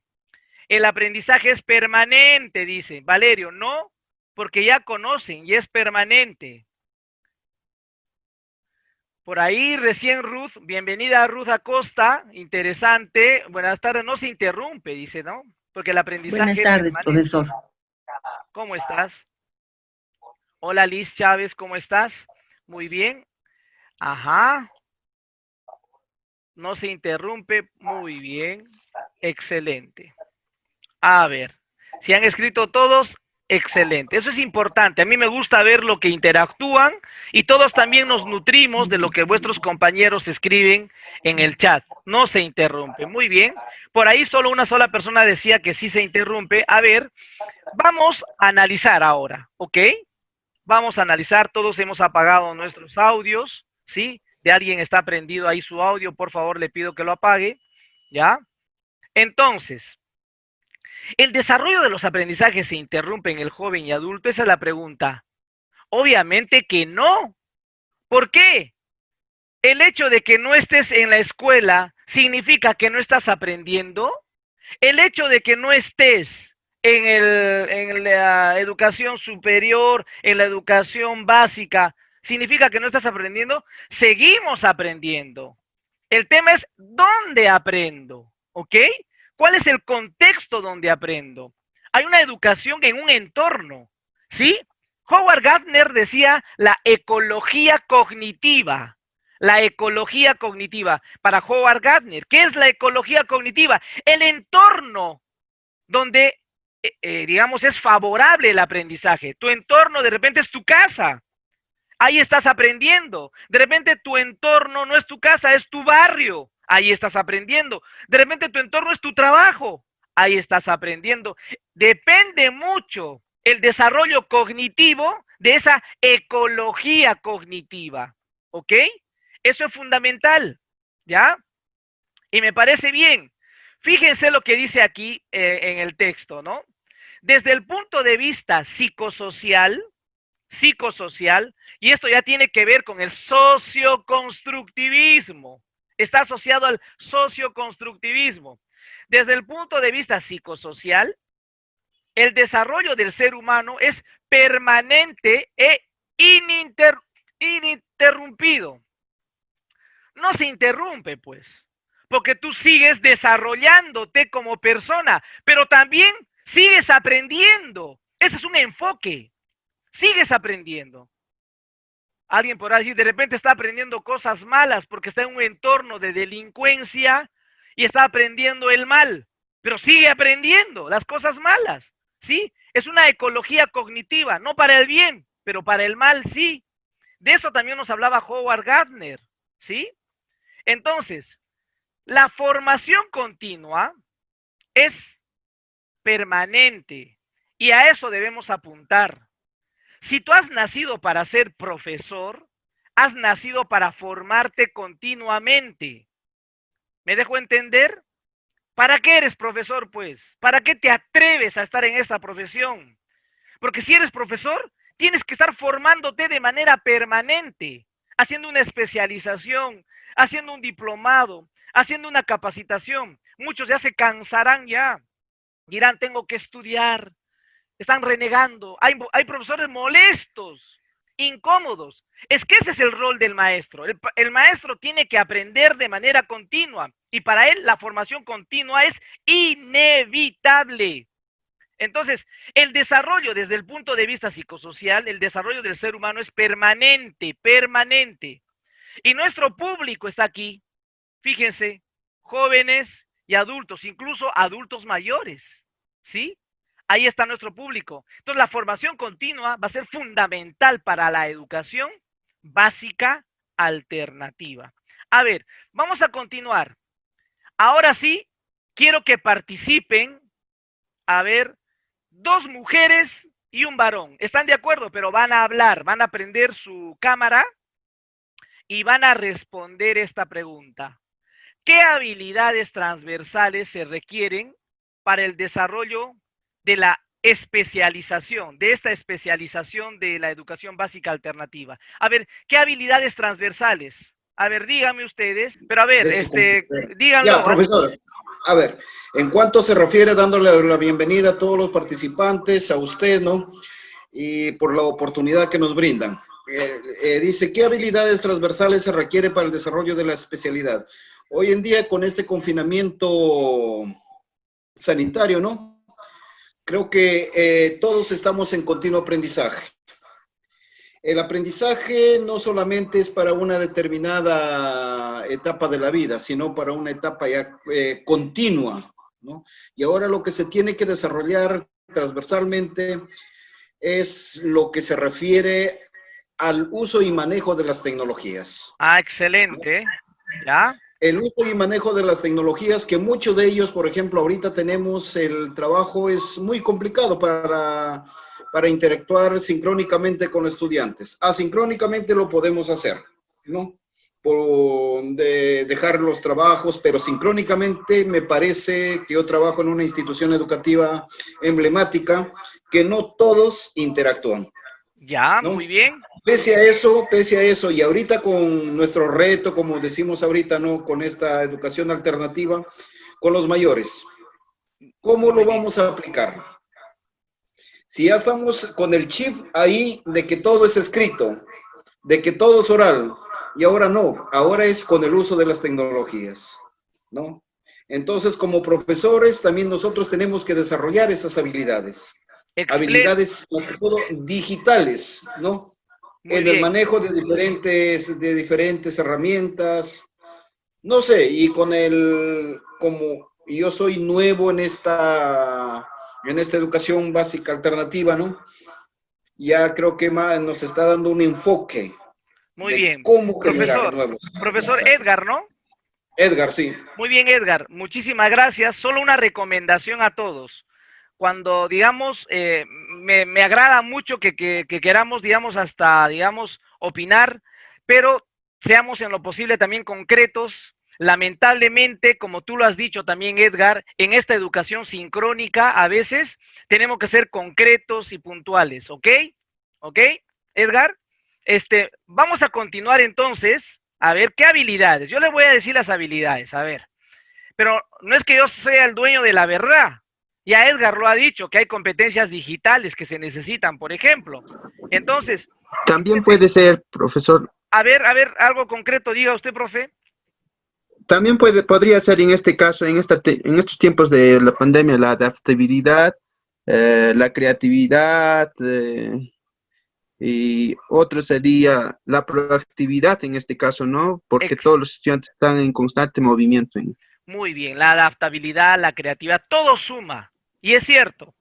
el aprendizaje es permanente, dice Valerio. No, porque ya conocen y es permanente. Por ahí recién Ruth, bienvenida Ruth Acosta, interesante. Buenas tardes, no se interrumpe, dice, ¿no? Porque el aprendizaje Buenas tardes, es permanente. profesor. ¿Cómo estás? Hola Liz Chávez, ¿cómo estás? Muy bien. Ajá. No se interrumpe, muy bien. Excelente. A ver, si han escrito todos, excelente. Eso es importante. A mí me gusta ver lo que interactúan y todos también nos nutrimos de lo que vuestros compañeros escriben en el chat. No se interrumpe. Muy bien. Por ahí solo una sola persona decía que sí se interrumpe. A ver, vamos a analizar ahora, ¿ok? Vamos a analizar. Todos hemos apagado nuestros audios, ¿sí? De alguien está prendido ahí su audio, por favor le pido que lo apague, ¿ya? Entonces, ¿el desarrollo de los aprendizajes se interrumpe en el joven y adulto? Esa es la pregunta. Obviamente que no. ¿Por qué? ¿El hecho de que no estés en la escuela significa que no estás aprendiendo? ¿El hecho de que no estés en la educación superior, en la educación básica, significa que no estás aprendiendo? Seguimos aprendiendo. El tema es ¿dónde aprendo? ¿Ok? ¿Cuál es el contexto donde aprendo? Hay una educación en un entorno, ¿sí? Howard Gardner decía la ecología cognitiva. La ecología cognitiva. Para Howard Gardner, ¿qué es la ecología cognitiva? El entorno donde, digamos, es favorable el aprendizaje. Tu entorno de repente es tu casa. Ahí estás aprendiendo. De repente tu entorno no es tu casa, es tu barrio. Ahí estás aprendiendo. De repente tu entorno es tu trabajo. Ahí estás aprendiendo. Depende mucho el desarrollo cognitivo de esa ecología cognitiva. ¿Ok? Eso es fundamental. ¿Ya? Y me parece bien. Fíjense lo que dice aquí en el texto, ¿no? Desde el punto de vista psicosocial, y esto ya tiene que ver con el socioconstructivismo. Está asociado al socioconstructivismo. Desde el punto de vista psicosocial, el desarrollo del ser humano es permanente e ininterrumpido. No se interrumpe, pues, porque tú sigues desarrollándote como persona, pero también sigues aprendiendo. Ese es un enfoque. Sigues aprendiendo. Alguien por allí de repente está aprendiendo cosas malas porque está en un entorno de delincuencia y está aprendiendo el mal, pero sigue aprendiendo las cosas malas, ¿sí? Es una ecología cognitiva, no para el bien, pero para el mal sí. De eso también nos hablaba Howard Gardner, ¿sí? Entonces, la formación continua es permanente y a eso debemos apuntar. Si tú has nacido para ser profesor, has nacido para formarte continuamente. ¿Me dejo entender? ¿Para qué eres profesor, pues? ¿Para qué te atreves a estar en esta profesión? Porque si eres profesor, tienes que estar formándote de manera permanente, haciendo una especialización, haciendo un diplomado, haciendo una capacitación. Muchos ya se cansarán ya. Dirán, tengo que estudiar. Están renegando, hay profesores molestos, incómodos. Es que ese es el rol del maestro. El maestro tiene que aprender de manera continua y para él la formación continua es inevitable. Entonces, el desarrollo desde el punto de vista psicosocial, el desarrollo del ser humano es permanente, permanente. Y nuestro público está aquí, fíjense, jóvenes y adultos, incluso adultos mayores, ¿sí? Ahí está nuestro público. Entonces, la formación continua va a ser fundamental para la educación básica alternativa. A ver, vamos a continuar. Ahora sí, quiero que participen, a ver, 2 mujeres y un varón. ¿Están de acuerdo? Pero van a hablar, van a prender su cámara y van a responder esta pregunta. ¿Qué habilidades transversales se requieren para el desarrollo de la especialización, de esta especialización de la educación básica alternativa? A ver, ¿qué habilidades transversales? A ver, díganme ustedes, pero a ver, díganlo. Ya, profesor, a ver, en cuanto se refiere dándole la bienvenida a todos los participantes, a usted, ¿no? Y por la oportunidad que nos brindan. Dice, ¿qué habilidades transversales se requiere para el desarrollo de la especialidad? Hoy en día, con este confinamiento sanitario, ¿no? Creo que todos estamos en continuo aprendizaje. El aprendizaje no solamente es para una determinada etapa de la vida, sino para una etapa ya continua, ¿no? Y ahora lo que se tiene que desarrollar transversalmente es lo que se refiere al uso y manejo de las tecnologías. Ah, excelente. ¿Ya? El uso y manejo de las tecnologías, que muchos de ellos, por ejemplo, ahorita tenemos el trabajo, es muy complicado para interactuar sincrónicamente con estudiantes. Asincrónicamente lo podemos hacer, ¿no? Dejar los trabajos, pero sincrónicamente me parece que yo trabajo en una institución educativa emblemática que no todos interactúan. Ya, ¿no? Muy bien. Pese a eso, y ahorita con nuestro reto, como decimos ahorita, ¿no? Con esta educación alternativa, con los mayores, ¿cómo lo vamos a aplicar? Si ya estamos con el chip ahí de que todo es escrito, de que todo es oral, y ahora no, ahora es con el uso de las tecnologías, ¿no? Entonces, como profesores, también nosotros tenemos que desarrollar esas habilidades. Habilidades, sobre todo, digitales, ¿no? En el manejo de diferentes herramientas, no sé, y como yo soy nuevo en esta educación básica alternativa, ¿no? Ya creo que nos está dando un enfoque. Muy bien. ¿Cómo generar nuevos? Profesor Edgar, ¿no? Edgar, sí. Muy bien, Edgar. Muchísimas gracias. Solo una recomendación a todos. Cuando, digamos, me agrada mucho que queramos, digamos, hasta, digamos, opinar, pero seamos en lo posible también concretos. Lamentablemente, como tú lo has dicho también, Edgar, en esta educación sincrónica, a veces tenemos que ser concretos y puntuales, ¿ok? ¿Ok, Edgar? Vamos a continuar entonces, a ver qué habilidades. Yo le voy a decir las habilidades, a ver. Pero no es que yo sea el dueño de la verdad. Ya Edgar lo ha dicho, que hay competencias digitales que se necesitan, por ejemplo. Entonces... También puede ser, profesor. A ver, algo concreto, diga usted, profe. También podría ser en este caso, en estos tiempos de la pandemia, la adaptabilidad, la creatividad, y otro sería la proactividad en este caso, ¿no? Porque todos los estudiantes están en constante movimiento. Muy bien, la adaptabilidad, la creatividad, todo suma. Y es cierto.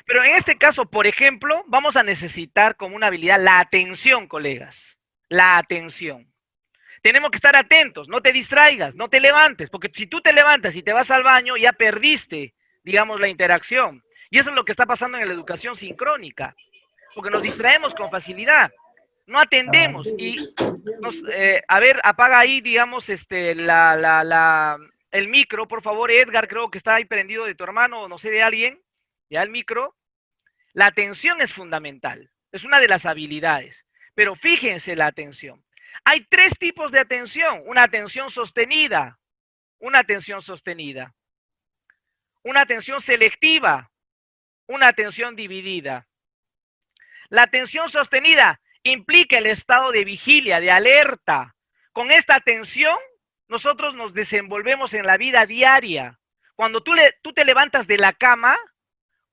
Pero en este caso, por ejemplo, vamos a necesitar como una habilidad la atención, colegas. La atención. Tenemos que estar atentos, no te distraigas, no te levantes, porque si tú te levantas y te vas al baño, ya perdiste, digamos, la interacción. Y eso es lo que está pasando en la educación sincrónica, porque nos distraemos con facilidad, no atendemos. Y, a ver, apaga ahí, digamos, el micro, por favor, Edgar, creo que está ahí prendido de tu hermano, o no sé, de alguien, ya el micro. La atención es fundamental, es una de las habilidades, pero fíjense la atención. Hay tres tipos de atención: una atención sostenida, una atención sostenida, una atención selectiva, una atención dividida. La atención sostenida implica el estado de vigilia, de alerta. Con esta atención, nosotros nos desenvolvemos en la vida diaria. Cuando tú te levantas de la cama,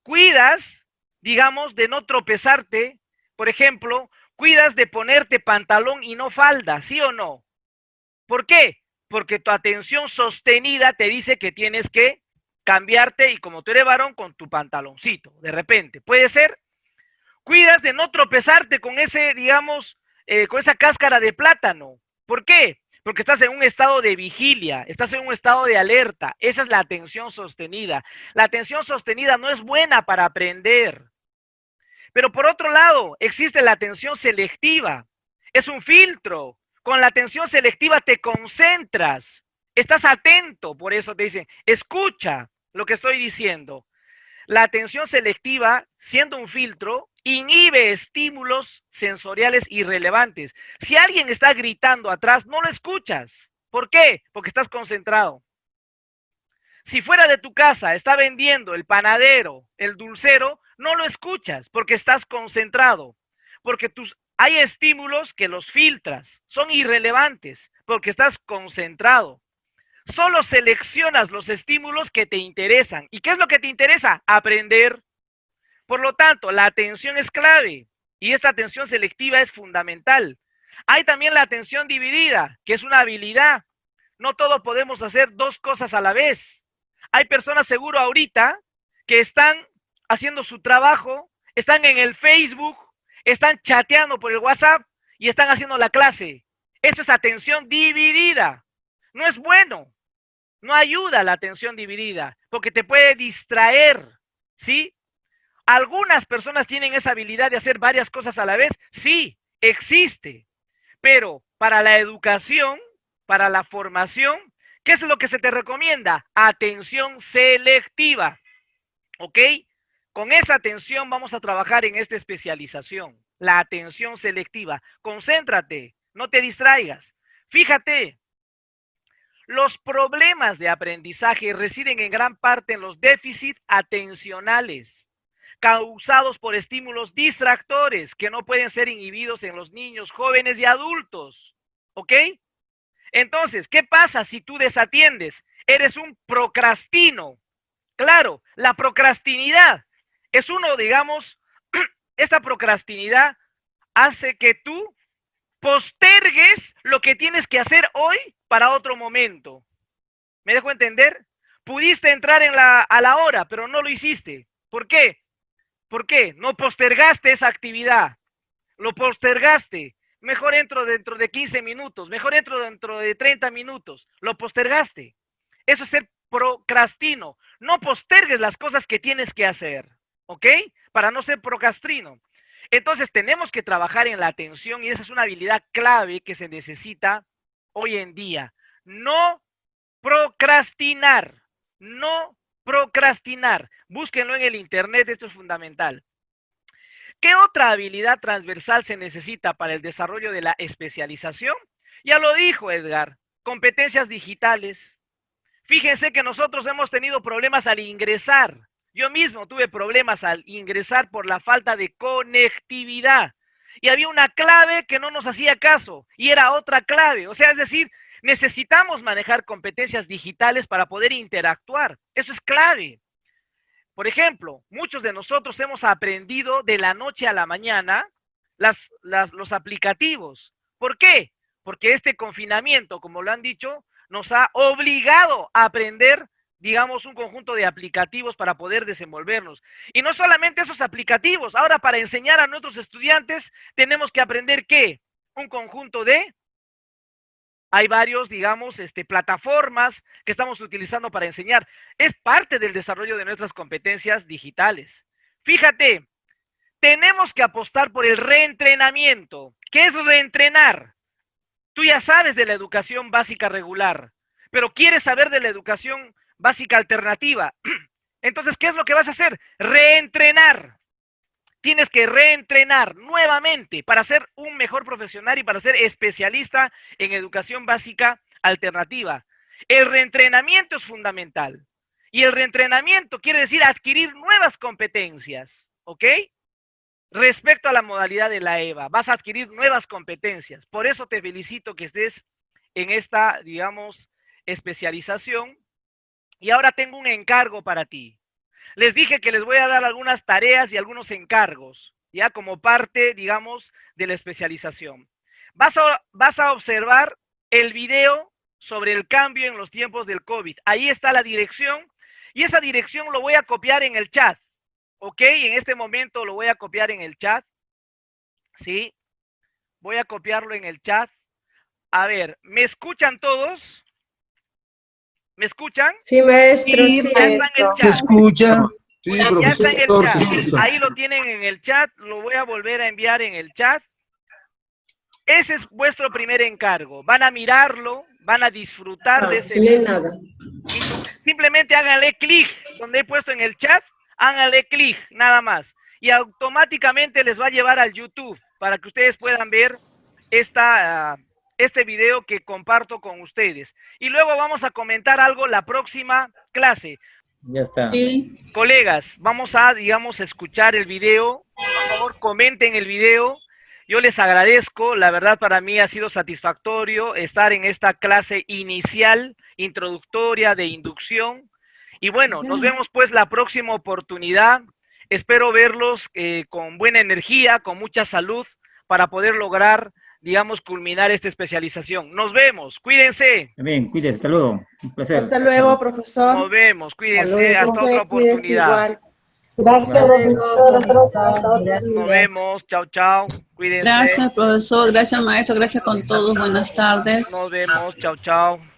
cuidas, digamos, de no tropezarte. Por ejemplo, cuidas de ponerte pantalón y no falda, ¿sí o no? ¿Por qué? Porque tu atención sostenida te dice que tienes que cambiarte, y como tú eres varón, con tu pantaloncito, de repente. ¿Puede ser? Cuidas de no tropezarte con ese, digamos, con esa cáscara de plátano. ¿Por qué? Porque estás en un estado de vigilia, estás en un estado de alerta. Esa es la atención sostenida. La atención sostenida no es buena para aprender. Pero por otro lado, existe la atención selectiva. Es un filtro. Con la atención selectiva te concentras. Estás atento, por eso te dicen, escucha lo que estoy diciendo. La atención selectiva, siendo un filtro, inhibe estímulos sensoriales irrelevantes. Si alguien está gritando atrás, no lo escuchas. ¿Por qué? Porque estás concentrado. Si fuera de tu casa está vendiendo el panadero, el dulcero, no lo escuchas porque estás concentrado. Porque hay estímulos que los filtras, son irrelevantes porque estás concentrado. Solo seleccionas los estímulos que te interesan. ¿Y qué es lo que te interesa? Aprender. Por lo tanto, la atención es clave y esta atención selectiva es fundamental. Hay también la atención dividida, que es una habilidad. No todos podemos hacer dos cosas a la vez. Hay personas seguro ahorita que están haciendo su trabajo, están en el Facebook, están chateando por el WhatsApp y están haciendo la clase. Eso es atención dividida. No es bueno. No ayuda la atención dividida porque te puede distraer, ¿sí? ¿Algunas personas tienen esa habilidad de hacer varias cosas a la vez? Sí, existe. Pero para la educación, para la formación, ¿qué es lo que se te recomienda? Atención selectiva. ¿Ok? Con esa atención vamos a trabajar en esta especialización. La atención selectiva. Concéntrate, no te distraigas. Fíjate, los problemas de aprendizaje residen en gran parte en los déficits atencionales, causados por estímulos distractores que no pueden ser inhibidos en los niños, jóvenes y adultos. ¿Ok? Entonces, ¿qué pasa si tú desatiendes? Eres un procrastino. Claro, la procrastinidad es uno, digamos, esta procrastinidad hace que tú postergues lo que tienes que hacer hoy para otro momento. ¿Me dejo entender? Pudiste entrar a la hora, pero no lo hiciste. ¿Por qué? ¿Por qué? No postergaste esa actividad. Lo postergaste. Mejor entro dentro de 15 minutos. Mejor entro dentro de 30 minutos. Lo postergaste. Eso es ser procrastino. No postergues las cosas que tienes que hacer. ¿Ok? Para no ser procrastino. Entonces tenemos que trabajar en la atención y esa es una habilidad clave que se necesita hoy en día. No procrastinar. No procrastinar. Búsquenlo en el internet, esto es fundamental. ¿Qué otra habilidad transversal se necesita para el desarrollo de la especialización? Ya lo dijo Edgar, competencias digitales. Fíjense que nosotros hemos tenido problemas al ingresar. Yo mismo tuve problemas al ingresar por la falta de conectividad. Y había una clave que no nos hacía caso y era otra clave. O sea, es decir, necesitamos manejar competencias digitales para poder interactuar. Eso es clave. Por ejemplo, muchos de nosotros hemos aprendido de la noche a la mañana los aplicativos. ¿Por qué? Porque este confinamiento, como lo han dicho, nos ha obligado a aprender, digamos, un conjunto de aplicativos para poder desenvolvernos. Y no solamente esos aplicativos, ahora para enseñar a nuestros estudiantes tenemos que aprender ¿qué? Un conjunto de... Hay varios, digamos, plataformas que estamos utilizando para enseñar. Es parte del desarrollo de nuestras competencias digitales. Fíjate, tenemos que apostar por el reentrenamiento. ¿Qué es reentrenar? Tú ya sabes de la educación básica regular, pero quieres saber de la educación básica alternativa. Entonces, ¿qué es lo que vas a hacer? Reentrenar. Tienes que reentrenar nuevamente para ser un mejor profesional y para ser especialista en educación básica alternativa. El reentrenamiento es fundamental. Y el reentrenamiento quiere decir adquirir nuevas competencias, ¿ok? Respecto a la modalidad de la EVA, vas a adquirir nuevas competencias. Por eso te felicito que estés en esta, digamos, especialización. Y ahora tengo un encargo para ti. Les dije que les voy a dar algunas tareas y algunos encargos, ya como parte, digamos, de la especialización. Vas a observar el video sobre el cambio en los tiempos del COVID. Ahí está la dirección y esa dirección lo voy a copiar en el chat. ¿Ok? En este momento lo voy a copiar en el chat. ¿Sí? Voy a copiarlo en el chat. A ver, ¿me escuchan todos? ¿Me escuchan? Sí, maestro, sí. Ya está en el chat. ¿Se escucha? Sí, Ya está en el profesor, chat. se escucha. Ahí lo tienen en el chat. Lo voy a volver a enviar en el chat. Ese es vuestro primer encargo. Van a mirarlo, van a disfrutar de ese No hay video. nada. Simplemente háganle clic donde he puesto en el chat. Háganle clic, nada más. y automáticamente les va a llevar al YouTube para que ustedes puedan ver este video que comparto con ustedes. Y luego vamos a comentar algo la próxima clase. Ya está. Sí. Colegas, vamos a, digamos, escuchar el video. Por favor, comenten el video. Yo les agradezco, la verdad para mí ha sido satisfactorio estar en esta clase inicial, introductoria, de inducción. Y bueno, nos vemos pues la próxima oportunidad. Espero verlos con buena energía, con mucha salud, para poder lograr, digamos, culminar esta especialización. Nos vemos, cuídense. Bien, cuídense, hasta luego. Un placer. Hasta luego, profesor. Nos vemos, cuídense, hasta otra Cuídense oportunidad. igual. Gracias, profesor. Nos vemos, chao, chao, cuídense. Gracias, profesor. Gracias, maestro. Gracias con todos. Buenas tardes. Nos vemos, chao, chao.